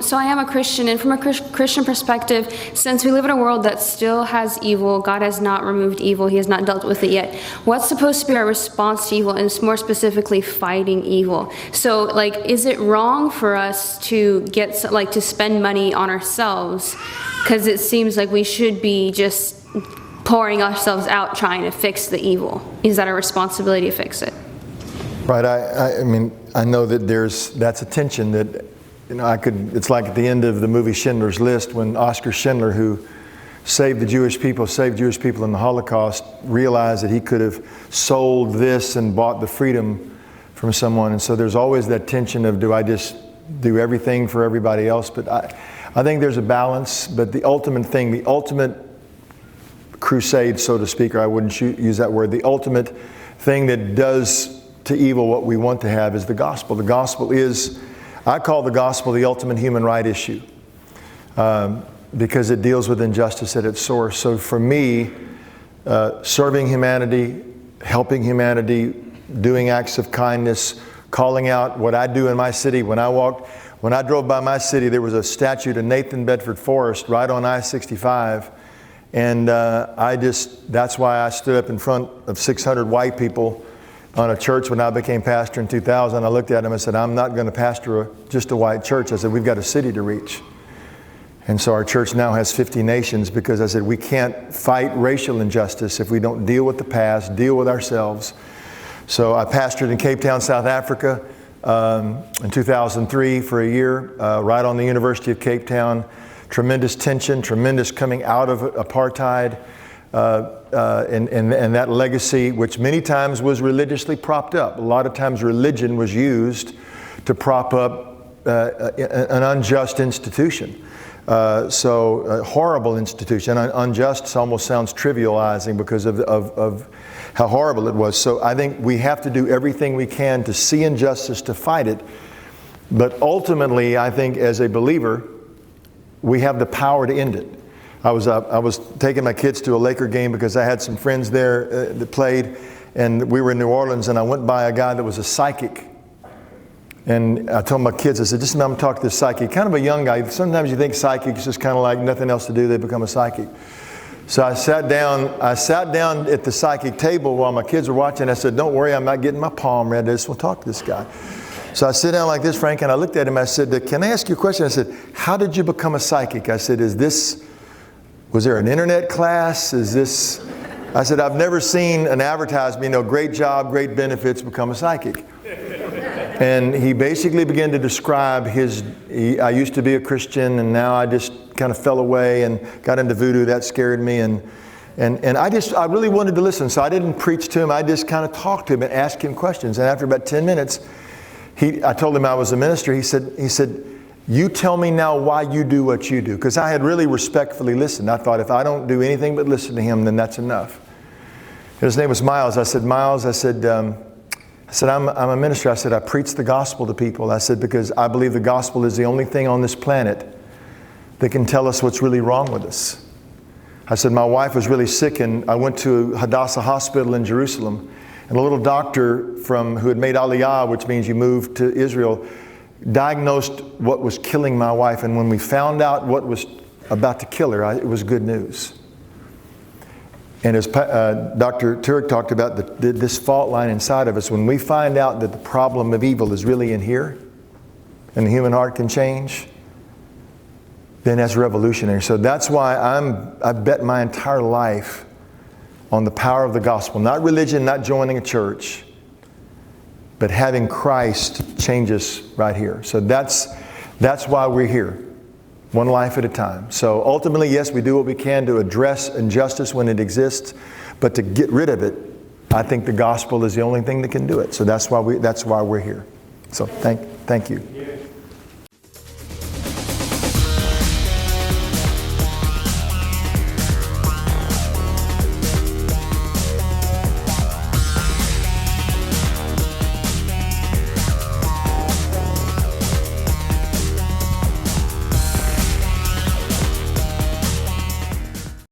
So I am a Christian, and from a Christian perspective, since we live in a world that still has evil, God has not removed evil, He has not dealt with it yet. What's supposed to be our response to evil, and more specifically, fighting evil? So, like, is it wrong for us to to spend money on ourselves? Because it seems like we should be just pouring ourselves out trying to fix the evil. Is that our responsibility to fix it? Right. I mean, I know that that's a tension that, it's like at the end of the movie Schindler's List, when Oskar Schindler, who saved Jewish people in the Holocaust, realized that he could have sold this and bought the freedom from someone. And so there's always that tension of, do I just do everything for everybody else? But I think there's a balance. But the ultimate crusade, so to speak, or I wouldn't use that word, the ultimate thing that does to evil what we want to have is the gospel. The gospel is, I call the gospel the ultimate human right issue, because it deals with injustice at its source. So for me, serving humanity, helping humanity, doing acts of kindness, calling out what I do in my city. When I drove by my city, there was a statue to Nathan Bedford Forrest right on I-65. And that's why I stood up in front of 600 white people on a church when I became pastor in 2000. I looked at them and said, I'm not going to pastor just a white church. I said, we've got a city to reach. And so our church now has 50 nations, because I said, we can't fight racial injustice if we don't deal with the past, deal with ourselves. So I pastored in Cape Town, South Africa in 2003 for a year, right on the University of Cape Town. Tremendous tension, tremendous coming out of apartheid, and that legacy, which many times was religiously propped up. A lot of times religion was used to prop up an unjust institution. So a horrible institution. Unjust almost sounds trivializing because of how horrible it was. So I think we have to do everything we can to see injustice, to fight it. But ultimately, I think as a believer, we have the power to end it. I was taking my kids to a Laker game because I had some friends there that played, and we were in New Orleans, and I went by a guy that was a psychic. And I told my kids, I said, just I'm talking to this psychic, kind of a young guy. Sometimes you think psychics just kind of like nothing else to do, they become a psychic. So I sat down at the psychic table while my kids were watching. I said, don't worry, I'm not getting my palm read. I just want to talk to this guy. So I sit down like this, Frank, and I looked at him. I said, can I ask you a question? I said, how did you become a psychic? I said, was there an internet class? I said, I've never seen an advertisement, great job, great benefits, become a psychic. And he basically began to describe I used to be a Christian, and now I just kind of fell away and got into voodoo. That scared me. And I really wanted to listen. So I didn't preach to him. I just kind of talked to him and asked him questions. And after about 10 minutes, I told him I was a minister. He said, you tell me now why you do what you do. Because I had really respectfully listened. I thought, if I don't do anything but listen to him, then that's enough. His name was Miles. I said, Miles, I'm a minister. I said, I preach the gospel to people. I said, because I believe the gospel is the only thing on this planet that can tell us what's really wrong with us. I said, my wife was really sick, and I went to Hadassah Hospital in Jerusalem. And a little doctor who had made Aliyah, which means you moved to Israel, diagnosed what was killing my wife. And when we found out what was about to kill her, it was good news. And as Dr. Turek talked about, this fault line inside of us, when we find out that the problem of evil is really in here, and the human heart can change, then that's revolutionary. So that's why I bet my entire life on the power of the gospel. Not religion, not joining a church, but having Christ change us right here. So that's why we're here, one life at a time. So ultimately, yes, we do what we can to address injustice when it exists, but to get rid of it, I think the gospel is the only thing that can do it. So that's why we're here. So thank you.